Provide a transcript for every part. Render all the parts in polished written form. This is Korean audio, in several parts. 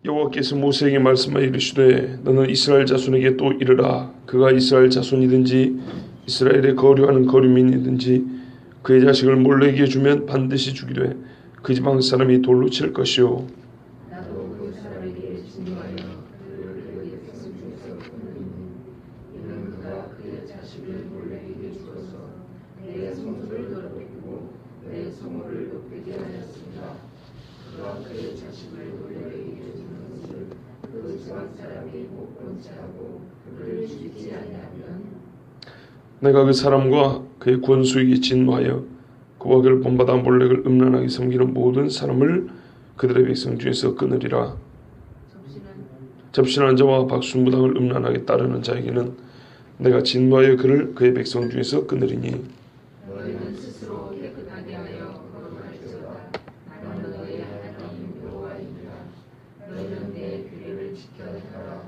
여호와께서 모세에게 말씀하여 이르시되 너는 이스라엘 자손에게 또 이르라. 그가 이스라엘 자손이든지 이스라엘에 거류하는 거류민이든지 그의 자식을 몰래에게 주면 반드시 죽이되 그 지방 사람이 돌로 칠 것이요 내가 그 사람과 그의 권수에게 진노하여 그와 그를 본받아 몰렉을 음란하게 섬기는 모든 사람을 그들의 백성 중에서 끊으리라. 접신한 자와 박순무당을 음란하게 따르는 자에게는 내가 진노하여 그를 그의 백성 중에서 끊으리니 너희는 스스로 깨끗하게 하여 거룩할지어다. 나는 너희의 하나님 여호와이니라. 너희는 내 규례를 지켜야 하라.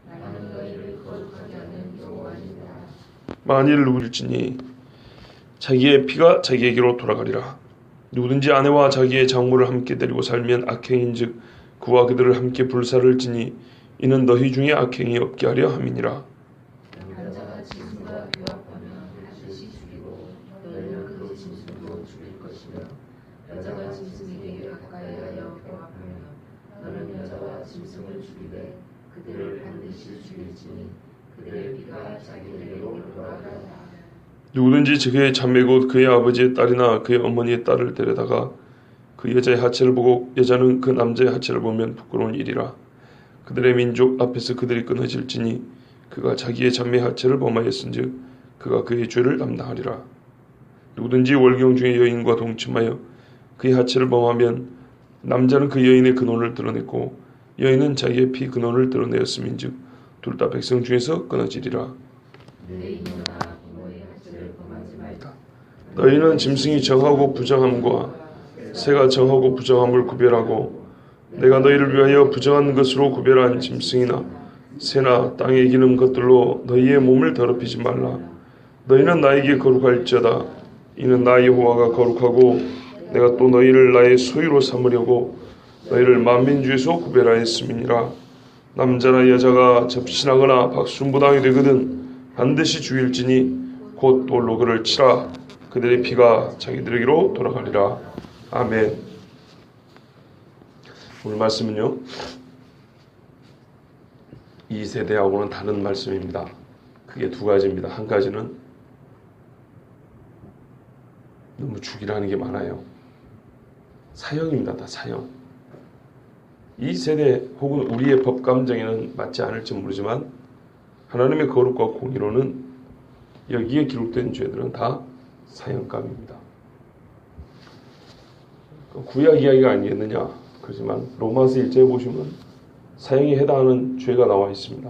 나는 너희를 거룩하게 하는 여호와이니라. 만일 누구일지니 자기의 피가 자기에게로 돌아가리라. 누구든지 아내와 자기의 장모를 함께 데리고 살면 악행인즉 그와 그들을 함께 불사를 지니 이는 너희 중에 악행이 없게 하려 함이니라. 남자가 짐승과 교합하면 반드시 죽이고 너희는 그 짐승도 죽일 것이며 여자가 짐승에게 가까이하여 교합하면 너는 여자와 짐승을 죽이되 그들을 반드시 죽일지니 그들의 피가 자기들에게로 돌아가리라. 누구든지 그의 자매 곧 그의 아버지의 딸이나 그의 어머니의 딸을 데려다가 그 여자의 하체를 보고 여자는 그 남자의 하체를 보면 부끄러운 일이라. 그들의 민족 앞에서 그들이 끊어질지니 그가 자기의 자매의 하체를 범하였은즉 그가 그의 죄를 담당하리라. 누구든지 월경 중에 여인과 동침하여 그의 하체를 범하면 남자는 그 여인의 근원을 드러냈고 여인은 자기의 피 근원을 드러내었음인즉 둘 다 백성 중에서 끊어지리라. 너희는 짐승이 정하고 부정함과 새가 정하고 부정함을 구별하고 내가 너희를 위하여 부정한 것으로 구별한 짐승이나 새나 땅에 기는 것들로 너희의 몸을 더럽히지 말라. 너희는 나에게 거룩할지어다. 이는 나 여호와가 거룩하고 내가 또 너희를 나의 소유로 삼으려고 너희를 만민 중에서 구별하였음이니라. 남자나 여자가 접신하거나 박순부당이 되거든 반드시 죽일지니 곧 돌로 그를 치라. 그들의 피가 자기들에게로 돌아가리라. 아멘. 오늘 말씀은요, 이 세대하고는 다른 말씀입니다. 그게 두 가지입니다. 한 가지는 너무 죽이라는 게 많아요. 사형입니다. 다 사형. 이 세대 혹은 우리의 법 감정에는 맞지 않을지 모르지만 하나님의 거룩과 공의로는 여기에 기록된 죄들은 다 사형감입니다. 구약 이야기가 아니겠느냐? 그렇지만 로마서 1장에 보시면 사형에 해당하는 죄가 나와 있습니다.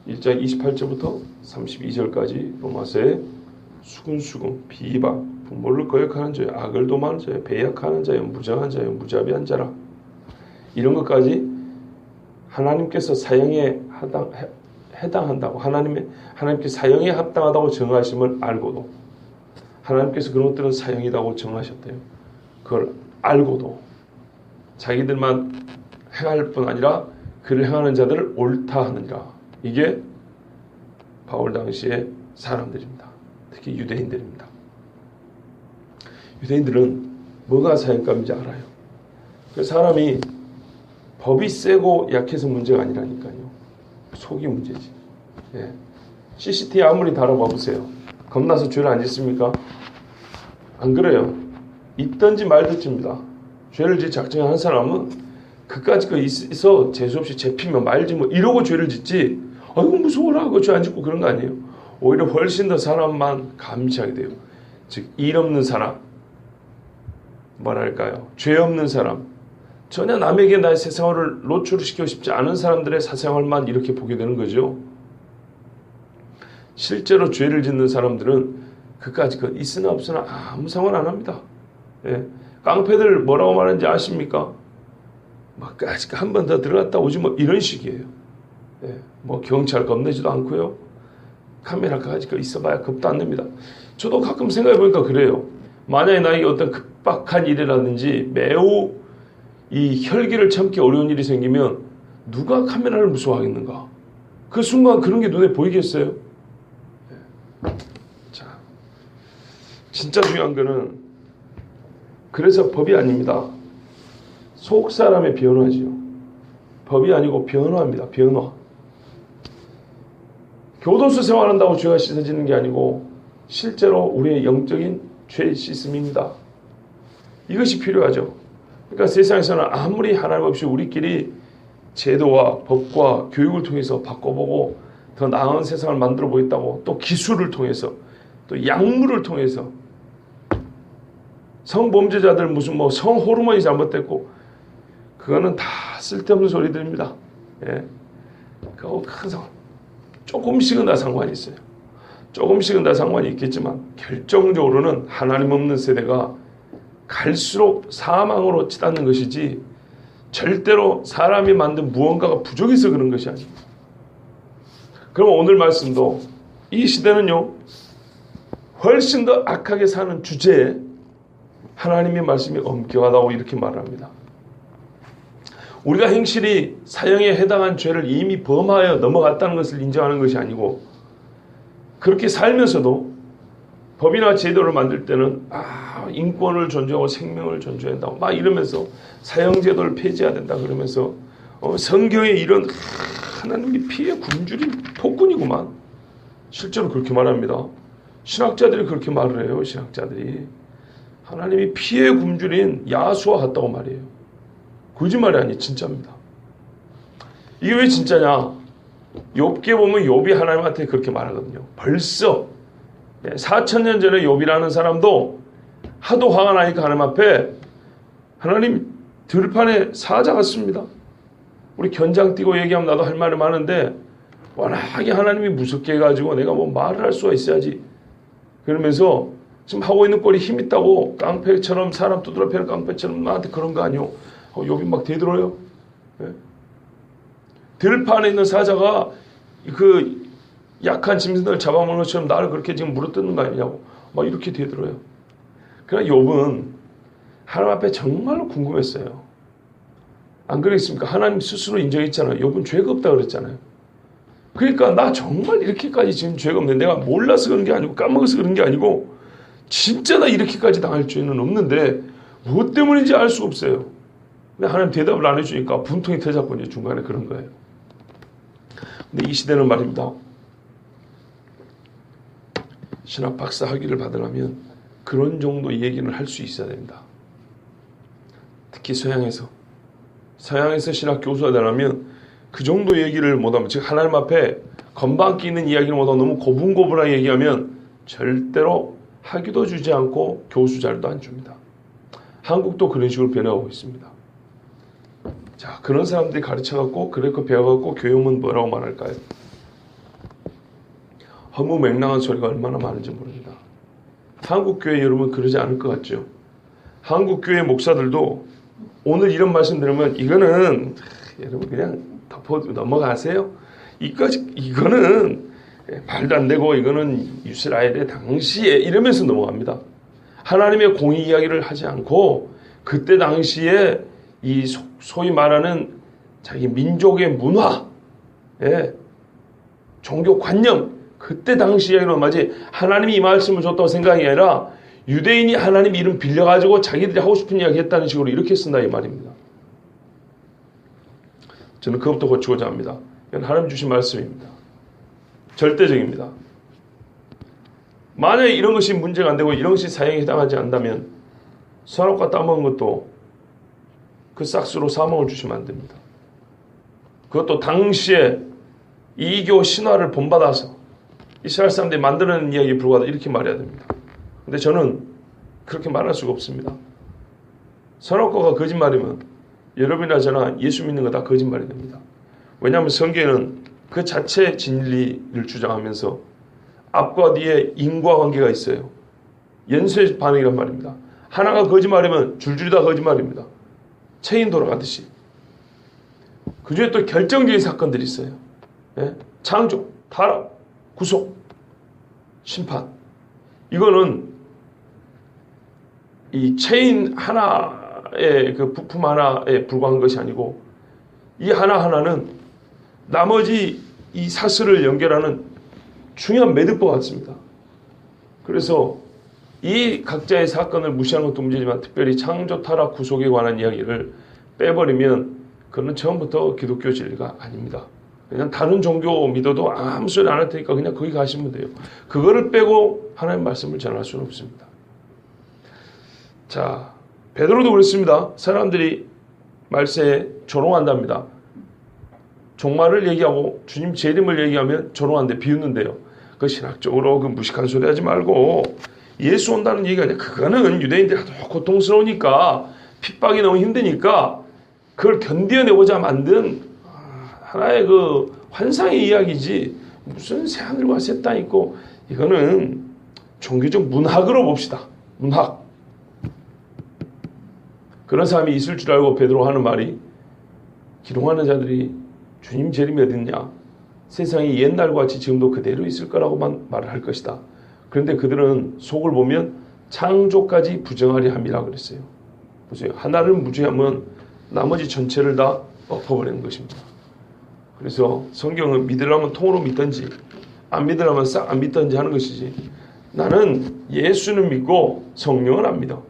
1장 28절부터 32절까지 로마서에 수근수근, 비방, 부모를 거역하는 자여, 악을 도모하는 자여, 배약하는 자여, 무정한 자여, 무자비한 자라. 이런 것까지 하나님께서 사형에 해당한다고 하나님께 사형에 합당하다고 정하심을 알고도 하나님께서 그런 것들은 사형이라고 정하셨대요. 그걸 알고도 자기들만 행할 뿐 아니라 그를 행하는 자들을 옳다 하느니라. 이게 바울 당시의 사람들입니다. 특히 유대인들입니다. 유대인들은 뭐가 사형감인지 알아요. 그 사람이 법이 세고 약해서 문제가 아니라니까요. 속이 문제지. 예. CCTV 아무리 달아봐 보세요. 겁나서 죄를 안 짓습니까? 안 그래요. 있든지 말든지입니다. 죄를 짓 작정한 사람은 그까짓 거 있어 재수없이 잡히면 말지 뭐 이러고 죄를 짓지. 아이고 무서워라 하고 죄 안 짓고 그런 거 아니에요. 오히려 훨씬 더 사람만 감시하게 돼요. 즉 일 없는 사람, 뭐랄까요? 죄 없는 사람, 전혀 남에게 나의 사생활을 노출시키고 싶지 않은 사람들의 사생활만 이렇게 보게 되는 거죠. 실제로 죄를 짓는 사람들은 그까짓 것 있으나 없으나 아무 상관 안 합니다. 예. 깡패들 뭐라고 말하는지 아십니까? 막 한 번 더 들어갔다 오지 뭐 이런 식이에요. 예. 뭐 경찰 겁내지도 않고요. 카메라까지 있어봐야 겁도 안 냅니다. 저도 가끔 생각해 보니까 그래요. 만약에 나에게 어떤 급박한 일이라든지 매우 이 혈기를 참기 어려운 일이 생기면 누가 카메라를 무서워하겠는가? 그 순간 그런 게 눈에 보이겠어요? 자, 진짜 중요한 거는 그래서 법이 아닙니다. 속 사람의 변화지요. 법이 아니고 변화입니다. 변화. 교도소 생활한다고 죄가 씻어지는 게 아니고 실제로 우리의 영적인 죄 씻음입니다. 이것이 필요하죠. 그러니까 세상에서는 아무리 하나님 없이 우리끼리 제도와 법과 교육을 통해서 바꿔보고 더 나은 세상을 만들어 보겠다고 또 기술을 통해서 또 약물을 통해서 성범죄자들 무슨 뭐 성호르몬이 잘못됐고 그거는 다 쓸데없는 소리들입니다. 예. 그거 큰 상관. 조금씩은 다 상관이 있어요. 조금씩은 다 상관이 있겠지만 결정적으로는 하나님 없는 세대가 갈수록 사망으로 치닫는 것이지 절대로 사람이 만든 무언가가 부족해서 그런 것이 아닙니다. 그럼 오늘 말씀도 이 시대는요 훨씬 더 악하게 사는 주제에 하나님의 말씀이 엄격하다고 이렇게 말합니다. 우리가 행실이 사형에 해당한 죄를 이미 범하여 넘어갔다는 것을 인정하는 것이 아니고 그렇게 살면서도 법이나 제도를 만들 때는 인권을 존중하고 생명을 존중해야 된다고 막 이러면서 사형제도를 폐지해야 된다 그러면서 성경에 이런 하나님의 피해 굶주린 폭군이구만. 실제로 그렇게 말합니다. 신학자들이 그렇게 말을 해요. 신학자들이 하나님이 피해 굶주린 야수와 같다고 말해요. 거짓말이 아니 진짜입니다. 이게 왜 진짜냐? 욥기에 보면 욥이 하나님한테 그렇게 말하거든요. 벌써 4,000년 전에 욥이라는 사람도 하도 화가 나니까 하나님 앞에 하나님 들판에 사자 같습니다. 우리 견장 띄고 얘기하면 나도 할 말이 많은데 워낙에 하나님이 무섭게 해가지고 내가 뭐 말을 할 수가 있어야지. 그러면서 지금 하고 있는 꼴이 힘 있다고 깡패처럼 사람 두드려 패는 깡패처럼 나한테 그런 거 아니오. 욥이 막 대들어요. 네? 들판에 있는 사자가 그 약한 짐승들 잡아먹는 것처럼 나를 그렇게 지금 물어뜯는 거 아니냐고 막 이렇게 대들어요. 그러나 욥은 하나님 앞에 정말로 궁금했어요. 안 그랬습니까? 하나님 스스로 인정했잖아요. 욥은 죄가 없다 그랬잖아요. 그러니까 나 정말 이렇게까지 지금 죄가 없는데 내가 몰라서 그런 게 아니고 까먹어서 그런 게 아니고 진짜 나 이렇게까지 당할 죄는 없는데 무엇 때문인지 알 수가 없어요. 근데 하나님 대답을 안 해주니까 분통이 터졌고 이제 중간에 그런 거예요. 근데 이 시대는 말입니다. 신학 박사 학위를 받으려면 그런 정도의 얘기를 할 수 있어야 됩니다. 특히 서양에서 신학 교수가 되려면 그 정도 얘기를 못하면 즉 하나님 앞에 건방기 있는 이야기를 못하고 너무 고분고분하게 얘기하면 절대로 학위도 주지 않고 교수 자리도 안 줍니다. 한국도 그런 식으로 변해가고 있습니다. 자, 그런 사람들이 가르쳐갖고 그렇게 배워갖고 교육은 뭐라고 말할까요? 허무맹랑한 소리가 얼마나 많은지 모릅니다. 한국교회 여러분 그러지 않을 것 같죠? 한국교회 목사들도 오늘 이런 말씀 들으면 이거는 여러분 그냥 덮어 넘어가세요. 이거는 말도 안 되고 이거는 이스라엘의 당시에 이러면서 넘어갑니다. 하나님의 공의 이야기를 하지 않고 그때 당시에 이 소위 말하는 자기 민족의 문화, 종교 관념, 그때 당시 이야기로 마치 하나님이 이 말씀을 줬다고 생각이 아니라 유대인이 하나님 이름 빌려가지고 자기들이 하고 싶은 이야기 했다는 식으로 이렇게 쓴다 이 말입니다. 저는 그것부터 고치고자 합니다. 이건 하나님 주신 말씀입니다. 절대적입니다. 만약에 이런 것이 문제가 안 되고 이런 것이 사형에 해당하지 않다면 선악과 따먹은 것도 그 싹스로 사망을 주시면 안 됩니다. 그것도 당시에 이교 신화를 본받아서 이스라엘 사람들이 만드는 이야기에 불과하다 이렇게 말해야 됩니다. 근데 저는 그렇게 말할 수가 없습니다. 선악과가 거짓말이면 여러분이나 저나 예수 믿는 거 다 거짓말이 됩니다. 왜냐하면 성경에는 그 자체 진리를 주장하면서 앞과 뒤에 인과관계가 있어요. 연쇄 반응이란 말입니다. 하나가 거짓말이면 줄줄이 다 거짓말입니다. 체인 돌아가듯이. 그 중에 또 결정적인 사건들이 있어요. 창조, 타락, 구속, 심판. 이거는 이 체인 하나 하나의 그 부품 하나에 불과한 것이 아니고 이 하나하나는 나머지 이 사슬을 연결하는 중요한 매듭과 같습니다. 그래서 이 각자의 사건을 무시하는 것도 문제지만 특별히 창조, 타락, 구속에 관한 이야기를 빼버리면 그건 처음부터 기독교 진리가 아닙니다. 그냥 다른 종교 믿어도 아무 소리 안 할 테니까 그냥 거기 가시면 돼요. 그거를 빼고 하나님 말씀을 전할 수는 없습니다. 자, 베드로도 그랬습니다. 사람들이 말세에 조롱한답니다. 종말을 얘기하고 주님 재림을 얘기하면 조롱한데 비웃는데요. 그 신학적으로 그 무식한 소리 하지 말고 예수 온다는 얘기가 아니라 그거는 유대인들이 하도 고통스러우니까 핍박이 너무 힘드니까 그걸 견뎌내고자 만든 하나의 그 환상의 이야기지 무슨 새하늘과 새 땅 있고 이거는 종교적 문학으로 봅시다. 문학. 그런 사람이 있을 줄 알고 베드로 하는 말이 기롱하는 자들이 주님 재림이 어딨냐? 세상이 옛날과 같이 지금도 그대로 있을 거라고만 말을 할 것이다. 그런데 그들은 속을 보면 창조까지 부정하려 함이라 그랬어요. 보세요. 하나를 무죄하면 나머지 전체를 다 엎어버리는 것입니다. 그래서 성경은 믿으려면 통으로 믿든지 안 믿으려면 싹 안 믿든지 하는 것이지 나는 예수는 믿고 성령은 안 믿어.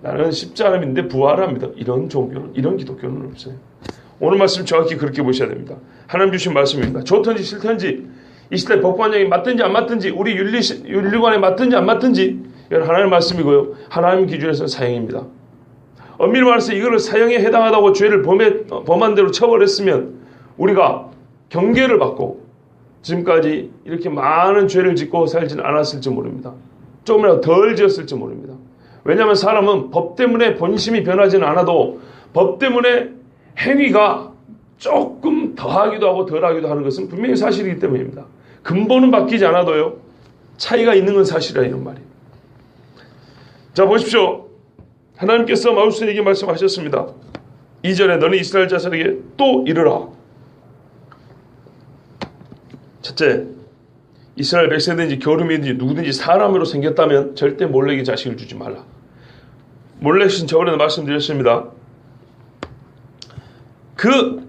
나는 십자가를 믿는데 부활을 안 믿어. 이런 종교는, 이런 기독교는 없어요. 오늘 말씀 정확히 그렇게 보셔야 됩니다. 하나님 주신 말씀입니다. 좋든지 싫든지 이 시대 법관장이 맞든지 안 맞든지 우리 윤리관에 맞든지 안 맞든지 이건 하나님의 말씀이고요. 하나님 기준에서는 사형입니다. 엄밀히 말해서 이거를 사형에 해당하다고 죄를 범한 대로 처벌했으면 우리가 경계를 받고 지금까지 이렇게 많은 죄를 짓고 살지는 않았을지 모릅니다. 조금이라도 덜 지었을지 모릅니다. 왜냐하면 사람은 법 때문에 본심이 변하지는 않아도 법 때문에 행위가 조금 더하기도 하고 덜하기도 하는 것은 분명히 사실이기 때문입니다. 근본은 바뀌지 않아도요. 차이가 있는 건 사실이라 이런 말이에요. 자 보십시오. 하나님께서 마우스에게 말씀하셨습니다. 2절에 너는 이스라엘 자손에게 또 이르라. 첫째, 이스라엘 백성이든지 겨름이든지 누구든지 사람으로 생겼다면 절대 몰렉의 자식을 주지 말라. 몰렉은 저번에도 말씀드렸습니다. 그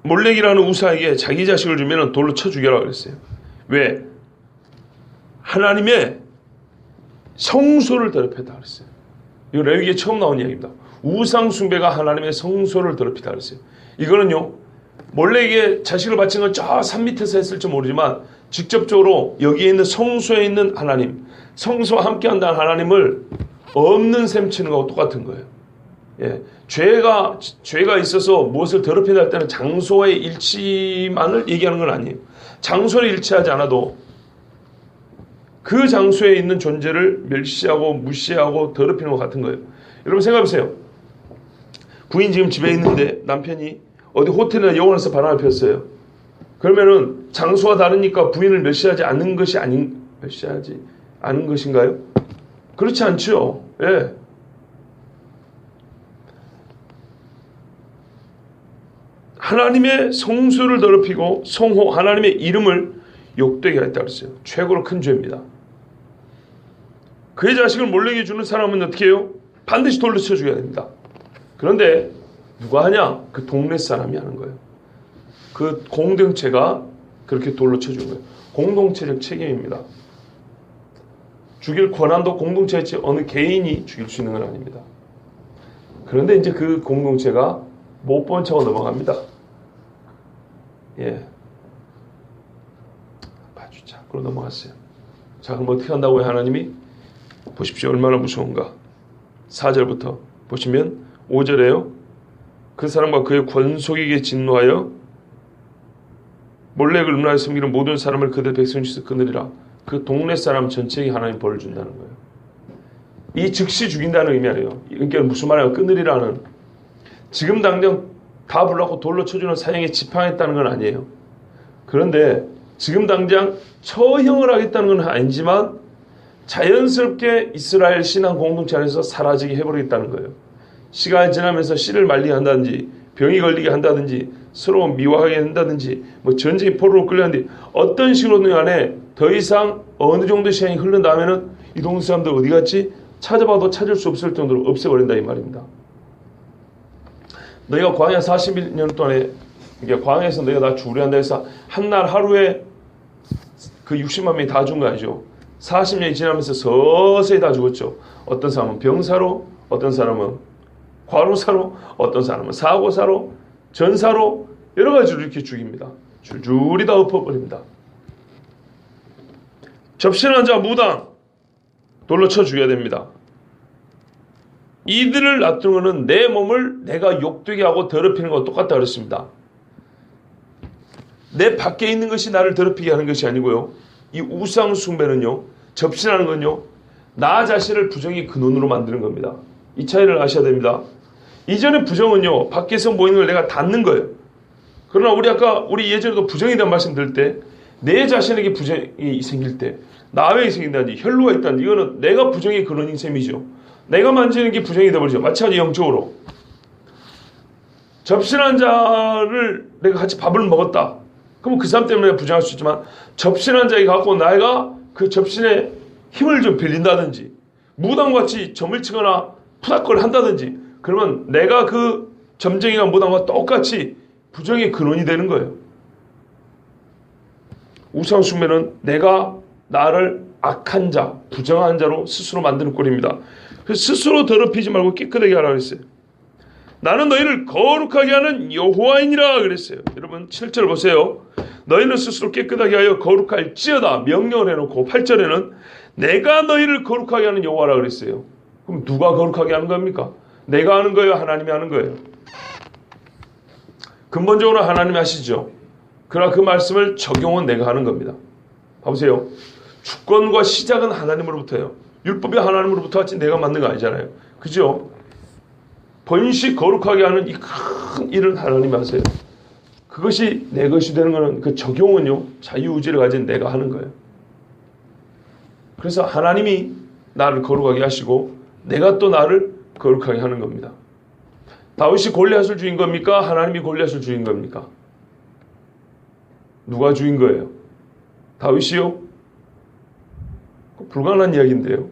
몰렉이라는 우사에게 자기 자식을 주면 돌로 쳐 죽여라 그랬어요. 왜? 하나님의 성소를 더럽혔다 그랬어요. 이거 레위기에 처음 나온 이야기입니다. 우상 숭배가 하나님의 성소를 더럽히다 그랬어요. 이거는요. 몰렉에게 자식을 바친 건 저 산 밑에서 했을지 모르지만 직접적으로 여기에 있는 성소에 있는 하나님, 성소와 함께한다는 하나님을 없는 셈 치는 것과 똑같은 거예요. 예, 죄가 있어서 무엇을 더럽힌다 할 때는 장소의 일치만을 얘기하는 건 아니에요. 장소를 일치하지 않아도 그 장소에 있는 존재를 멸시하고 무시하고 더럽히는 것 같은 거예요. 여러분 생각해보세요. 부인 지금 집에 있는데 남편이 어디 호텔이나 영화관에서 바람을 폈어요. 그러면은 장소가 다르니까 부인을 멸시하지 않는 것이 멸시하지 않은 것인가요? 그렇지 않죠. 예. 하나님의 성수를 더럽히고 성호 하나님의 이름을 욕되게 했다고 했어요. 최고로 큰 죄입니다. 그의 자식을 몰래게 주는 사람은 어떻게 해요? 반드시 돌로 쳐 죽여야 됩니다. 그런데 누가 하냐? 그 동네 사람이 하는 거예요. 그 공동체가 그렇게 돌로 쳐 죽는 거예요. 공동체적 책임입니다. 죽일 권한도 공동체의 어느 개인이 죽일 수 있는 건 아닙니다. 그런데 이제 그 공동체가 못 본 척하고 넘어갑니다. 예. 봐주자. 그럼 넘어갔어요. 자, 그럼 어떻게 한다고요, 하나님이? 보십시오. 얼마나 무서운가. 4절부터 보시면 5절에요. 그 사람과 그의 권속에게 진노하여 몰렉을 음란히 섬기는 모든 사람을 그들 백성에서 끊으리라. 그 동네 사람 전체에게 하나님 벌을 준다는 거예요. 이 즉시 죽인다는 의미 아니에요. 그러니까 무슨 말이에요? 끊으리라는. 지금 당장 다 불러고 돌로 쳐주는 사형에 지팡했다는 건 아니에요. 그런데 지금 당장 처형을 하겠다는 건 아니지만 자연스럽게 이스라엘 신앙 공동체 안에서 사라지게 해버리겠다는 거예요. 시간이 지나면서 씨를 말리게 한다든지 병이 걸리게 한다든지 서로 미워하게 한다든지 뭐 전쟁의 포로로 끌려간다든지 어떤 식으로든 간에 더 이상 어느 정도 시간이 흐른 다음에는 이 동네 사람들 어디 갔지? 찾아봐도 찾을 수 없을 정도로 없애버린다 이 말입니다. 너희가 광야 40년 동안에 이게 광야에서 너희가 다 주리한다 해서 한 날 하루에 그 60만 명이 다 죽은 거 아니죠. 40년이 지나면서 서서히 다 죽었죠. 어떤 사람은 병사로, 어떤 사람은 과로사로, 어떤 사람은 사고사로, 전사로 여러 가지로 이렇게 죽입니다. 줄줄이 다 엎어버립니다. 접신한 자 무당 돌로 쳐 죽여야 됩니다. 이들을 놔두는 것은 내 몸을 내가 욕되게 하고 더럽히는 것과 똑같다 그랬습니다. 내 밖에 있는 것이 나를 더럽히게 하는 것이 아니고요. 이 우상 숭배는요, 접신하는 건요, 나 자신을 부정의 근원으로 만드는 겁니다. 이 차이를 아셔야 됩니다. 이전에 부정은요, 밖에서 모이는 걸 내가 닫는 거예요. 그러나 우리 예전에도 부정에 대한 말씀 들을 때, 내 자신에게 부정이 생길 때, 나에게 생긴다든지, 혈루가 있다든지, 이거는 내가 부정의 근원인 셈이죠. 내가 만지는 게 부정이 되어버리죠. 마찬가지 영적으로. 접신한 자를 내가 같이 밥을 먹었다. 그럼 그 사람 때문에 부정할 수 있지만, 접신한 자에게 갖고 내가 그 접신에 힘을 좀 빌린다든지, 무당같이 점을 치거나 푸닥거리를 한다든지, 그러면 내가 그 점쟁이가 무당과 똑같이 부정의 근원이 되는 거예요. 우상숭배는 내가 나를 악한 자, 부정한 자로 스스로 만드는 꼴입니다. 그래서 스스로 더럽히지 말고 깨끗하게 하라 그랬어요. 나는 너희를 거룩하게 하는 여호와이니라 그랬어요. 여러분 7절 보세요. 너희는 스스로 깨끗하게 하여 거룩할지어다 명령을 해놓고 8절에는 내가 너희를 거룩하게 하는 여호와라 그랬어요. 그럼 누가 거룩하게 하는 겁니까? 내가 하는 거예요? 하나님이 하는 거예요? 근본적으로 하나님이 하시죠. 그러나 그 말씀을 적용은 내가 하는 겁니다. 봐보세요. 주권과 시작은 하나님으로부터예요. 율법이 하나님으로부터 왔지 내가 만든 거 아니잖아요. 그죠? 번식 거룩하게 하는 이 큰 일은 하나님이 하세요. 그것이 내 것이 되는 것은 그 적용은요, 자유의지를 가진 내가 하는 거예요. 그래서 하나님이 나를 거룩하게 하시고 내가 또 나를 거룩하게 하는 겁니다. 다윗이 골리앗을 죽인 겁니까? 하나님이 골리앗을 죽인 겁니까? 누가 죽인 거예요? 다윗이요? 불가능한 이야기인데요.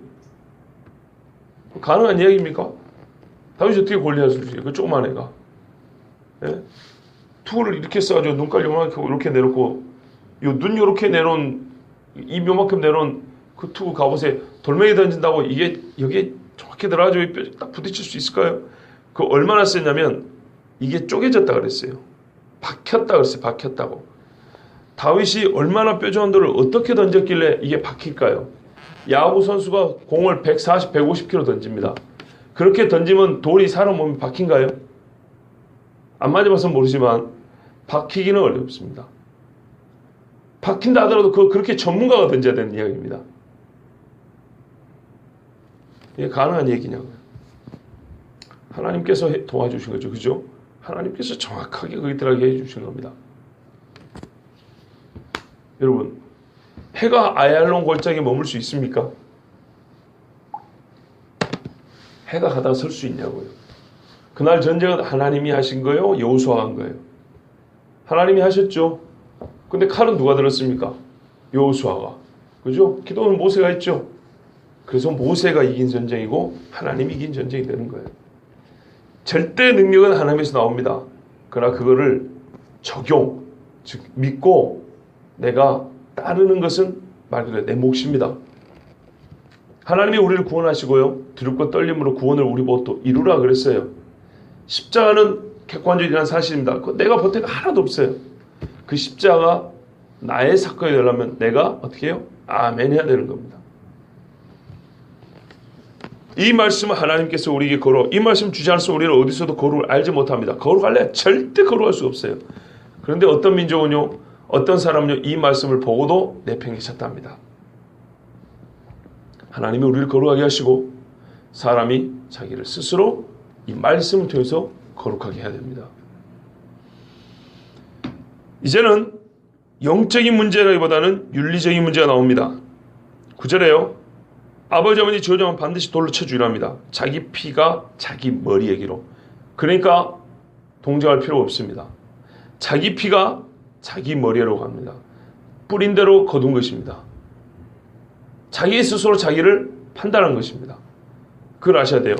가능한 이야기입니까? 다윗이 어떻게 골리앗을 죽여요? 그 조그만 애가. 예? 투구를 이렇게 써가지고 눈깔 요만큼 이렇게 내놓고 요 눈 요렇게 내놓은 입 요만큼 내놓은 그 투구 갑옷에 돌멩이 던진다고 이게 여기에 정확히 들어가지고 뼈 딱 부딪힐 수 있을까요? 그 얼마나 쓰냐면 이게 쪼개졌다 그랬어요. 박혔다 그랬어요. 박혔다고. 다윗이 얼마나 뾰족한 돌을 어떻게 던졌길래 이게 박힐까요? 야구 선수가 공을 140, 150km 던집니다. 그렇게 던지면 돌이 사람 몸에 박힌가요? 안 맞아봐서 모르지만 박히기는 어렵습니다. 박힌다 하더라도 그렇게 전문가가 던져야 되는 이야기입니다. 이게 가능한 얘기냐고요. 하나님께서 도와주신 거죠. 그죠? 하나님께서 정확하게 거기 들어가게 해주신 겁니다. 여러분, 해가 아얄론 골짜기에 머물 수 있습니까? 해가 가다가 설 수 있냐고요. 그날 전쟁은 하나님이 하신 거예요? 여호수아가 한 거예요? 하나님이 하셨죠. 근데 칼은 누가 들었습니까? 여호수아가. 그죠? 기도는 모세가 했죠. 그래서 모세가 이긴 전쟁이고 하나님이 이긴 전쟁이 되는 거예요. 절대 능력은 하나님에서 나옵니다. 그러나 그거를 적용, 즉 믿고 내가 따르는 것은 말 그대로 내 몫입니다. 하나님이 우리를 구원하시고요. 두렵고 떨림으로 구원을 우리 보고 이루라 그랬어요. 십자가는 객관적이라는 사실입니다. 내가 보태가 하나도 없어요. 그 십자가 나의 사건이 되려면 내가 어떻게 해요? 아멘 해야 되는 겁니다. 이 말씀은 하나님께서 우리에게 이 말씀 주지 않아서 우리는 어디서도 거룩을 알지 못합니다. 거룩할래? 절대 거룩할 수 없어요. 그런데 어떤 민족은요, 어떤 사람은요, 이 말씀을 보고도 내팽개쳤답니다. 하나님이 우리를 거룩하게 하시고 사람이 자기를 스스로 이 말씀을 통해서 거룩하게 해야 됩니다. 이제는 영적인 문제라기보다는 윤리적인 문제가 나옵니다. 9절에요. 아버지 어머니 저주하면 반드시 돌로 쳐주리랍니다. 자기 피가 자기 머리에게로. 그러니까 동정할 필요가 없습니다. 자기 피가 자기 머리로 갑니다. 뿌린 대로 거둔 것입니다. 자기 스스로 자기를 판단한 것입니다. 그걸 아셔야 돼요.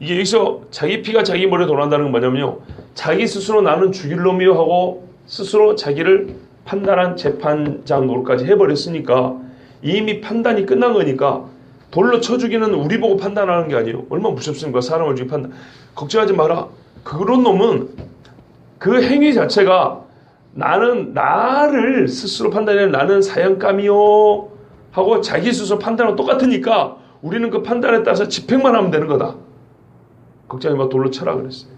이게 여기서 자기 피가 자기 머리에 돌아간다는 건 뭐냐면요. 자기 스스로 나는 죽일 놈이요 하고 스스로 자기를 판단한 재판장 노릇까지 해버렸으니까 이미 판단이 끝난 거니까 돌로 쳐 죽이는 우리 보고 판단하는 게 아니에요. 얼마나 무섭습니까? 사람을 죽이 판단. 걱정하지 마라. 그런 놈은 그 행위 자체가 나는 나를 스스로 판단해 나는 사형감이요 하고 자기 스스로 판단하고 똑같으니까 우리는 그 판단에 따라서 집행만 하면 되는 거다. 걱정하지 마. 돌로 쳐라 그랬어요.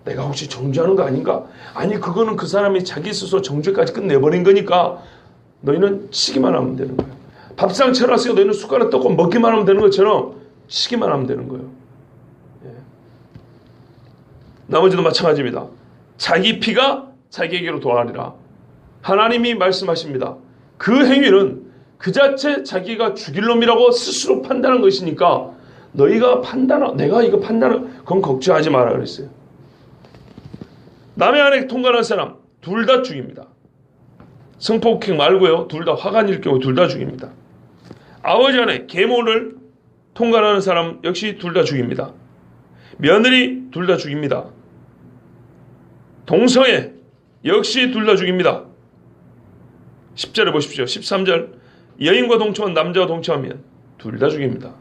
내가 혹시 정죄하는 거 아닌가? 아니 그거는 그 사람이 자기 스스로 정죄까지 끝내버린 거니까 너희는 치기만 하면 되는 거예요. 밥상 차렸으니까 너희는 숟가락 떠고 먹기만 하면 되는 것처럼 치기만 하면 되는 거예요. 예. 나머지도 마찬가지입니다. 자기 피가 자기에게로 돌아가리라. 하나님이 말씀하십니다. 그 행위는 그 자체 자기가 죽일 놈이라고 스스로 판단한 것이니까 너희가 내가 이거 그건 걱정하지 마라 그랬어요. 남의 안에 통과하는 사람 둘 다 죽입니다. 성폭행 말고요. 둘 다 화가 날 경우 둘 다 죽입니다. 아버지 안에 계모를 통과하는 사람 역시 둘 다 죽입니다. 며느리 둘 다 죽입니다. 동성애 역시 둘 다 죽입니다. 10절에 보십시오. 13절 여인과 동침한 남자와 동침하면 둘 다 죽입니다.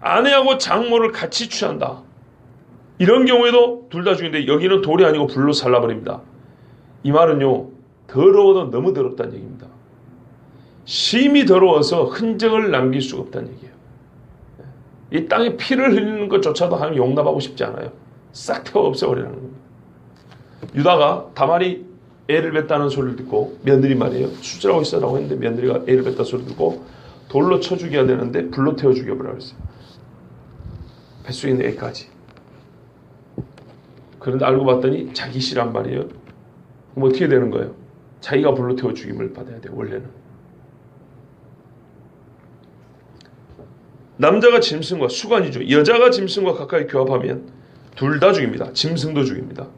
아내하고 장모를 같이 취한다. 이런 경우에도 둘 다 죽인데 여기는 돌이 아니고 불로 살라버립니다. 이 말은요. 더러워도 너무 더럽다는 얘기입니다. 심히 더러워서 흔적을 남길 수가 없다는 얘기예요. 이 땅에 피를 흘리는 것조차도 하나님 용납하고 싶지 않아요. 싹 태워 없애버리라는 겁니다. 유다가 다말이 애를 뱉다는 소리를 듣고 며느리 말이에요. 수절하고 있어라고 했는데 며느리가 애를 뱉다 소리를 듣고 돌로 쳐 죽여야 되는데 불로 태워 죽여버리라 그랬어요. 뱃속에 있는 애까지. 그런데 알고 봤더니 자기 씨란 말이에요. 그럼 어떻게 되는 거예요? 자기가 불로 태워 죽임을 받아야 돼요. 원래는. 남자가 짐승과 수관이죠. 여자가 짐승과 가까이 교합하면 둘 다 죽입니다. 짐승도 죽입니다.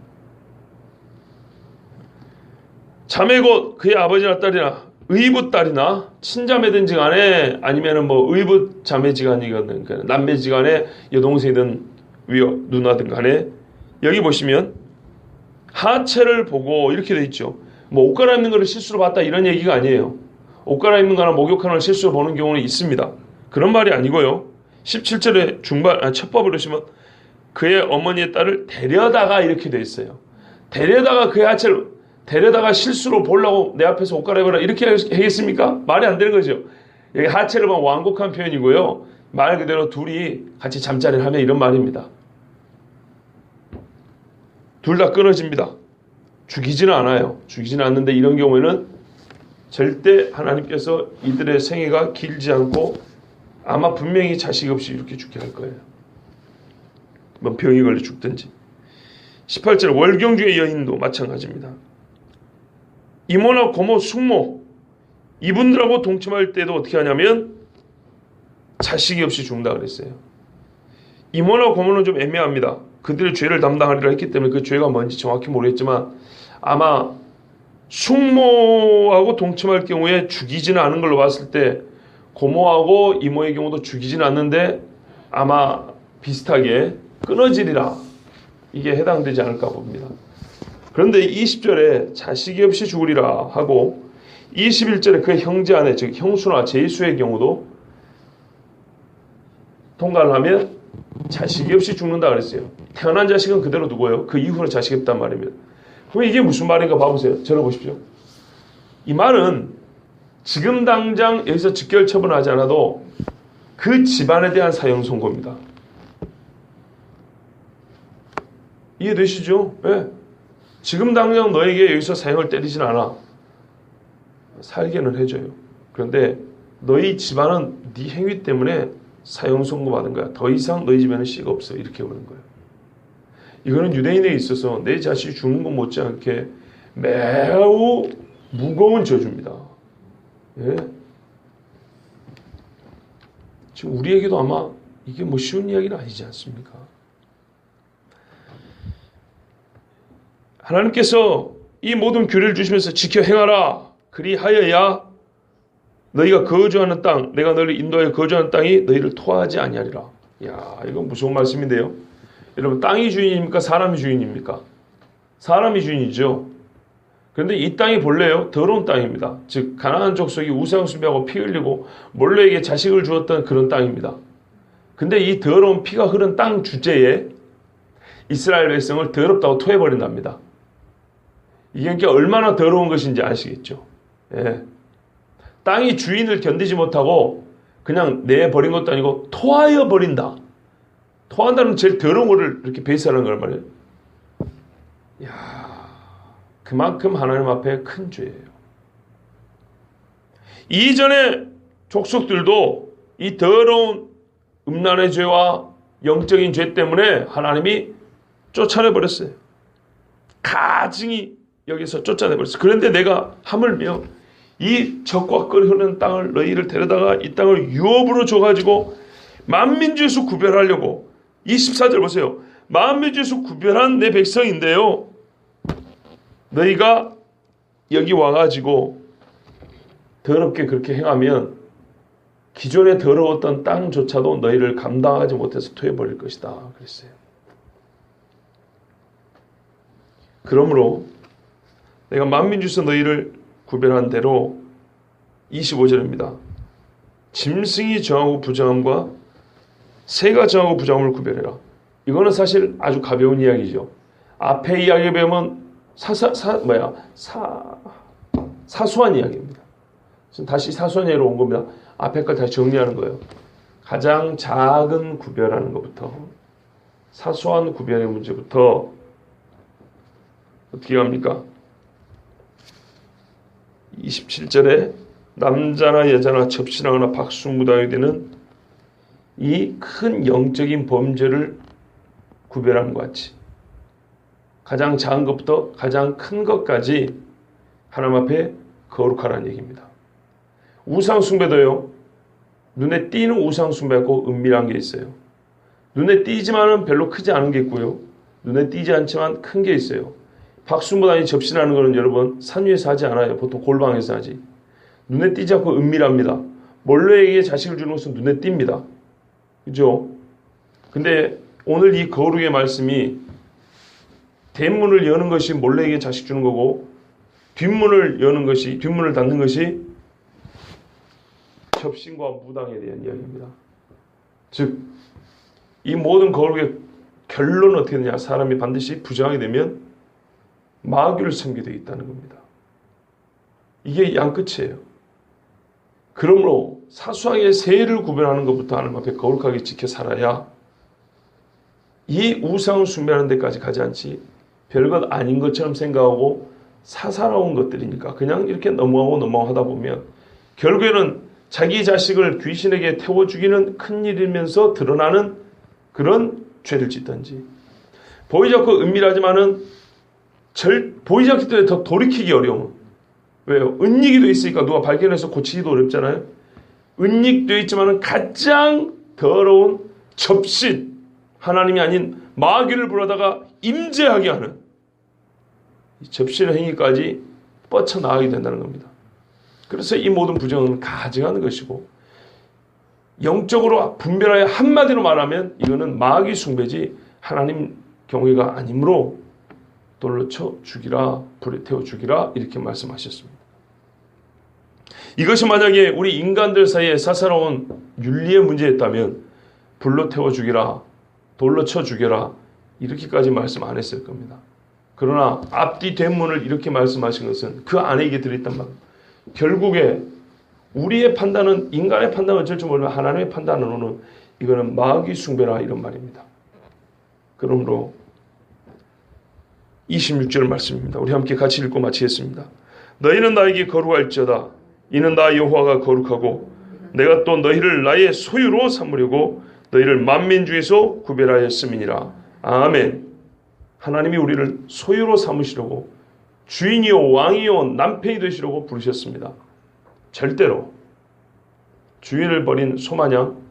자매 곧 그의 아버지나 딸이나 의붓 딸이나 친자매든지 간에 아니면은 뭐 의붓 자매지간이거든 남매지간에 여동생이든 누나든 간에 여기 보시면 하체를 보고 이렇게 돼 있죠. 뭐 옷 갈아입는 거를 실수로 봤다 이런 얘기가 아니에요. 옷 갈아입는 거나 목욕하는 걸 실수로 보는 경우는 있습니다. 그런 말이 아니고요. 17절에 첫 법을 보시면 그의 어머니의 딸을 데려다가 이렇게 돼 있어요. 데려다가 그의 하체를 데려다가 실수로 보려고 내 앞에서 옷 갈아입어라 이렇게 하겠습니까? 말이 안 되는 거죠. 여기 하체를 보면 완곡한 표현이고요. 말 그대로 둘이 같이 잠자리를 하면 이런 말입니다. 둘 다 끊어집니다. 죽이지는 않아요. 죽이지는 않는데 이런 경우에는 절대 하나님께서 이들의 생애가 길지 않고 아마 분명히 자식 없이 이렇게 죽게 할 거예요. 뭐 병이 걸려 죽든지. 18절 월경주의 여인도 마찬가지입니다. 이모나 고모, 숙모 이분들하고 동침할 때도 어떻게 하냐면 자식이 없이 죽는다 그랬어요. 이모나 고모는 좀 애매합니다. 그들의 죄를 담당하리라 했기 때문에 그 죄가 뭔지 정확히 모르겠지만 아마 숙모하고 동침할 경우에 죽이지는 않은 걸로 봤을 때 고모하고 이모의 경우도 죽이지는 않는데 아마 비슷하게 끊어지리라 이게 해당되지 않을까 봅니다. 그런데 20절에 자식이 없이 죽으리라 하고 21절에 그 형제 안에 즉 형수나 제수의 경우도 통과를 하면 자식이 없이 죽는다 그랬어요. 태어난 자식은 그대로 두고요. 그 이후로 자식이 없단 말입니다. 그럼 이게 무슨 말인가 봐보세요. 들어보십시오. 이 말은 지금 당장 여기서 직결 처분하지 않아도 그 집안에 대한 사형 선고입니다. 이해되시죠? 네. 지금 당장 너에게 여기서 사형을 때리진 않아. 살게는 해줘요. 그런데 너희 집안은 네 행위 때문에 사형 선고받은 거야. 더 이상 너희 집에는 씨가 없어. 이렇게 보는 거예요. 이거는 유대인에 있어서 내 자식이 죽는 것 못지않게 매우 무거운 저주입니다. 예? 지금 우리에게도 아마 이게 뭐 쉬운 이야기는 아니지 않습니까? 하나님께서 이 모든 규례를 주시면서 지켜 행하라. 그리하여야 너희가 거주하는 땅, 내가 너희를 인도하여 거주하는 땅이 너희를 토하지 아니하리라. 야, 이건 무서운 말씀인데요. 여러분, 땅이 주인입니까? 사람이 주인입니까? 사람이 주인이죠. 그런데 이 땅이 본래요 더러운 땅입니다. 즉 가나안 족속이 우상 숭배하고 피 흘리고 몰래에게 자식을 주었던 그런 땅입니다. 근데 이 더러운 피가 흐른 땅 주제에 이스라엘 백성을 더럽다고 토해버린답니다. 이게 그러니까 얼마나 더러운 것인지 아시겠죠? 예. 땅이 주인을 견디지 못하고 그냥 내버린 것도 아니고 토하여 버린다. 토한다는 제일 더러운 거를 이렇게 베이스하는 걸 말이에요. 이야, 그만큼 하나님 앞에 큰 죄예요. 이전의 족속들도 이 더러운 음란의 죄와 영적인 죄 때문에 하나님이 쫓아내버렸어요. 가증히 여기서 쫓아내버렸어요. 그런데 내가 하물며 이 적과 끓 흐르는 땅을 너희를 데려다가 이 땅을 유업으로 줘가지고 만민중에서 구별하려고 24절 보세요. 만민중에서 구별한 내 백성인데요. 너희가 여기 와가지고 더럽게 그렇게 행하면 기존에 더러웠던 땅조차도 너희를 감당하지 못해서 토해버릴 것이다. 그랬어요. 그러므로 내가 만민중에서 너희를 구별한 대로 25절입니다. 짐승이 정하고 부정함과 새가 정하고 부정함을 구별해라. 이거는 사실 아주 가벼운 이야기죠. 앞에 이야기에 보면 사소한 이야기입니다. 지금 다시 사소한 이야기로 온 겁니다. 앞에 걸 다시 정리하는 거예요. 가장 작은 구별하는 것부터 사소한 구별의 문제부터 어떻게 합니까? 27절에 남자나 여자나 접신하거나 박수무당이 되는 이 큰 영적인 범죄를 구별하는 것 같이 가장 작은 것부터 가장 큰 것까지 하나님 앞에 거룩하라는 얘기입니다. 우상 숭배도요. 눈에 띄는 우상 숭배하고 은밀한 게 있어요. 눈에 띄지만은 별로 크지 않은 게 있고요. 눈에 띄지 않지만 큰 게 있어요. 박수무당이 접신하는 것은 여러분 산 위에서 하지 않아요. 보통 골방에서 하지. 눈에 띄지 않고 은밀합니다. 몰래에게 자식을 주는 것은 눈에 띕니다. 그죠? 근데 오늘 이 거룩의 말씀이 대문을 여는 것이 몰래에게 자식 주는 거고 뒷문을 여는 것이 뒷문을 닫는 것이 접신과 무당에 대한 이야기입니다. 즉 이 모든 거룩의 결론은 어떻게 되냐? 사람이 반드시 부정하게 되면 마귀를 섬기게 되어 있다는 겁니다. 이게 양끝이에요. 그러므로 사소하게 세를 구별하는 것부터 하나님 앞에 거룩하게 지켜 살아야 이 우상을 숭배하는 데까지 가지 않지 별것 아닌 것처럼 생각하고 사사로운 것들이니까 그냥 이렇게 넘어가고 하다 보면 결국에는 자기 자식을 귀신에게 태워 죽이는 큰일이면서 드러나는 그런 죄를 짓든지 보이지 않고 은밀하지만은 보이지 않기 때문에 더 돌이키기 어려운. 왜요? 은닉이 돼 있으니까 누가 발견해서 고치기도 어렵잖아요. 은닉되어 있지만은 가장 더러운 접신, 하나님이 아닌 마귀를 불러다가 임재하게 하는 이 접신의 행위까지 뻗쳐나가게 된다는 겁니다. 그래서 이 모든 부정은 가증하는 것이고 영적으로 분별하여 한마디로 말하면 이거는 마귀 숭배지 하나님 경외가 아니므로 돌로 쳐 죽이라, 불에 태워 죽이라 이렇게 말씀하셨습니다. 이것이 만약에 우리 인간들 사이에 사사로운 윤리의 문제였다면 불로 태워 죽이라, 돌로 쳐 죽여라 이렇게까지 말씀 안 했을 겁니다. 그러나 앞뒤 대문을 이렇게 말씀하신 것은 그 안에 이게 들어있단 말입니다. 결국에 우리의 판단은 인간의 판단은 어쩔 줄 모르면 하나님의 판단으로는 이거는 마귀 숭배라 이런 말입니다. 그러므로 26절 말씀입니다. 우리 함께 같이 읽고 마치겠습니다. 너희는 나에게 거룩할지어다. 이는 나 여호와가 거룩하고 내가 또 너희를 나의 소유로 삼으려고 너희를 만민 중에서 구별하였음이니라. 아멘. 하나님이 우리를 소유로 삼으시려고 주인이요 왕이요 남편이 되시려고 부르셨습니다. 절대로 주인을 버린 소마냥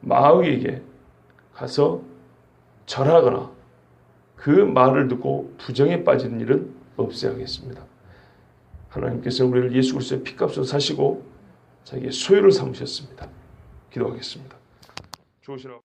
마귀에게 가서 절하거나 그 말을 듣고 부정에 빠지는 일은 없어야 하겠습니다. 하나님께서는 우리를 예수 그리스도의 피값으로 사시고 자기의 소유를 삼으셨습니다. 기도하겠습니다. 좋으시라.